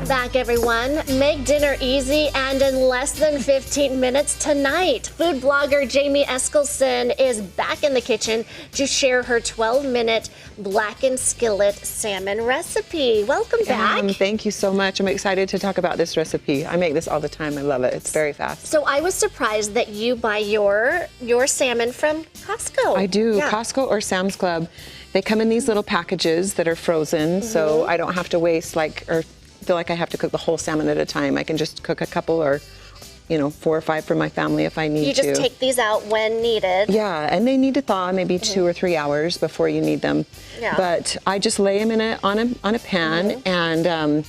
back, everyone. Make dinner easy and in less than 15 minutes tonight. Food blogger Jamie Eskelson is back in the kitchen to share her 12-minute blackened skillet salmon recipe. Welcome back. Thank you so much. I'm excited to talk about this recipe. I make this all the time. I love it. It's very fast. So I was surprised that you buy your salmon from Costco. I do. Yeah. Costco or Sam's Club. They come in these little packages that are frozen, so I don't have to waste or feel like I have to cook the whole salmon at a time. I can just cook a couple or 4 or 5 for my family if I need to. You just take these out when needed. Yeah, and they need to thaw maybe 2 or 3 hours before you need them. Yeah. But I just lay them on a pan, and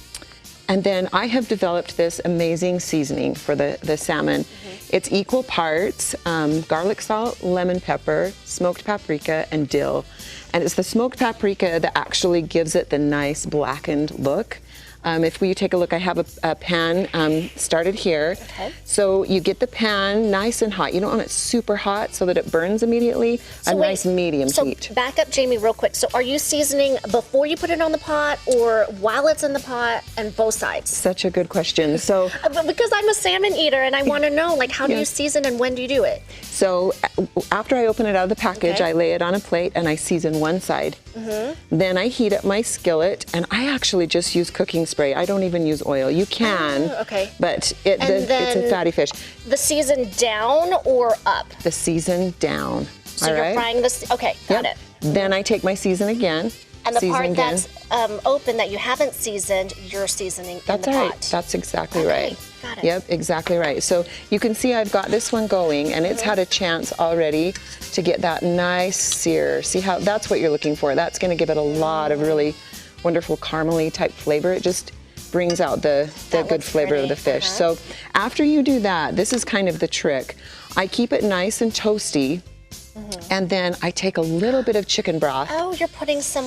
then I have developed this amazing seasoning for the salmon. It's equal parts garlic salt, lemon pepper, smoked paprika, and dill. And it's the smoked paprika that actually gives it the nice blackened look. If we take a look, I have a pan started here. Okay. So you get the pan nice and hot. You don't want it super hot so that it burns immediately. Nice medium heat. So back up, Jamie, real quick. So are you seasoning before you put it on the pot or while it's in the pot, and both sides? Such a good question. So because I'm a salmon eater and I want to know, how do you season and when do you do it? So after I open it out of the package, I lay it on a plate and I season one side. Then I heat up my skillet, and I actually just use cooking spray. I don't even use oil. You can, but it's a fatty fish. The season down or up? The season down. So you're frying this. Okay, got it. Then I take my season again. And the part that's open that you haven't seasoned, you're seasoning in the pot. That's right. That's exactly right. Got it. Yep, exactly right. So you can see I've got this one going, and it's had a chance already to get that nice sear. See how that's what you're looking for. That's going to give it a lot of really wonderful caramely type flavor. It just brings out the good flavor of the fish. So after you do that, this is kind of the trick. I keep it nice and toasty. And then I take a little bit of chicken broth. Oh, you're putting some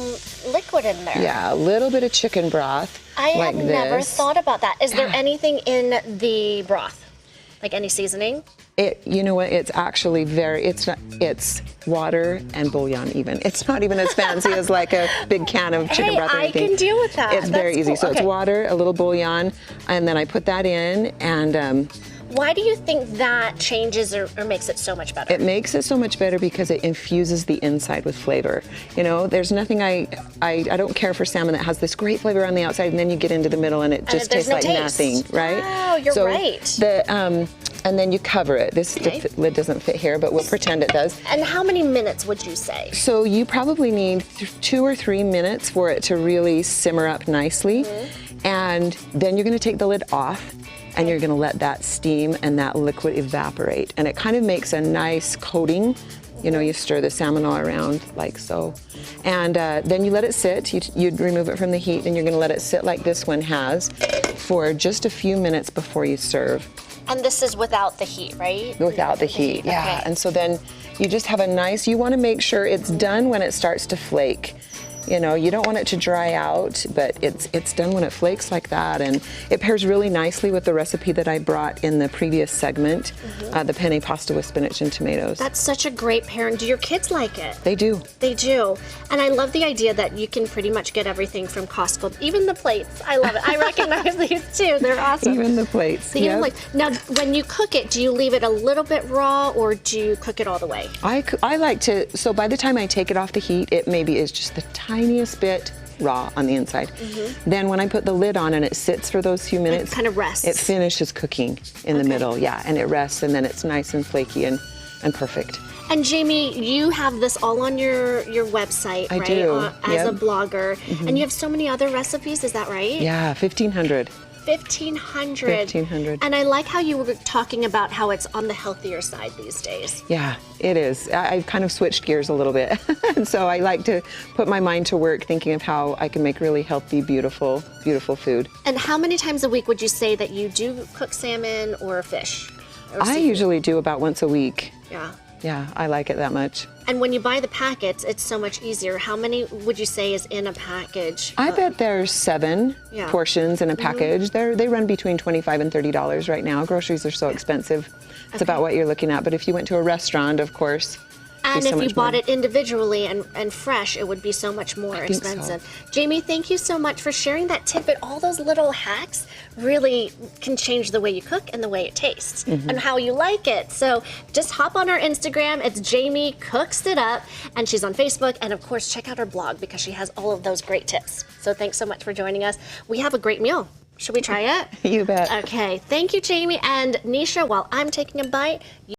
liquid in there. Yeah, a little bit of chicken broth. I have never thought about that. Is there anything in the broth? Like any seasoning? You know what? It's actually it's water and bouillon even. It's not even as fancy as like a big can of chicken broth or anything. I can deal with that. It's very easy. So it's water, a little bouillon, and then I put that in, and why do you think that changes or makes it so much better? It makes it so much better because it infuses the inside with flavor. There's nothing I don't care for salmon that has this great flavor on the outside, and then you get into the middle and it just tastes like nothing, right? Oh, you're right. And then you cover it. The lid doesn't fit here, but we'll pretend it does. And how many minutes would you say? So you probably need 2 or 3 minutes for it to really simmer up nicely. And then you're gonna take the lid off, and you're gonna let that steam and that liquid evaporate. And it kind of makes a nice coating. You stir the salmon all around like so. And then you let it sit. You'd remove it from the heat, and you're gonna let it sit like this one has for just a few minutes before you serve. And this is without the heat, right? Without the heat, yeah. Okay. And so then you just have you wanna make sure it's done when it starts to flake. You don't want it to dry out, but it's done when it flakes like that, and it pairs really nicely with the recipe that I brought in the previous segment, the penne pasta with spinach and tomatoes. That's such a great pairing. Do your kids like it? They do. They do. And I love the idea that you can pretty much get everything from Costco, even the plates. I love it. I recognize these too. They're awesome. Even the plates. Now, when you cook it, do you leave it a little bit raw, or do you cook it all the way? I like to, so by the time I take it off the heat, it maybe is just the tiniest bit raw on the inside. Then when I put the lid on and it sits for those few minutes, it kind of rests. It finishes cooking in the middle, and it rests, and then it's nice and flaky and perfect. And Jamie, you have this all on your website, right? I do. As a blogger, and you have so many other recipes. Is that right? Yeah, 1,500. 1,500. 1,500. And I like how you were talking about how it's on the healthier side these days. Yeah, it is. I've kind of switched gears a little bit. So I like to put my mind to work thinking of how I can make really healthy, beautiful, beautiful food. And how many times a week would you say that you do cook salmon or fish? I usually do about once a week. Yeah. Yeah, I like it that much. And when you buy the packets, it's so much easier. How many would you say is in a package? I bet there's 7 portions in a package. They run between $25 and $30 right now. Groceries are so expensive. It's about what you're looking at. But if you went to a restaurant, of course, And so if you much bought more. it individually and fresh, it would be so much more think so. expensive. Jamie, thank you so much for sharing that tidbit. All those little hacks really can change the way you cook and the way it tastes and how you like it. So just hop on our Instagram. It's Jamie Cooks It Up, and she's on Facebook. And of course, check out her blog because she has all of those great tips. So thanks so much for joining us. We have a great meal. Should we try it? You bet. Okay, thank you, Jamie. And Nisha, while I'm taking a bite,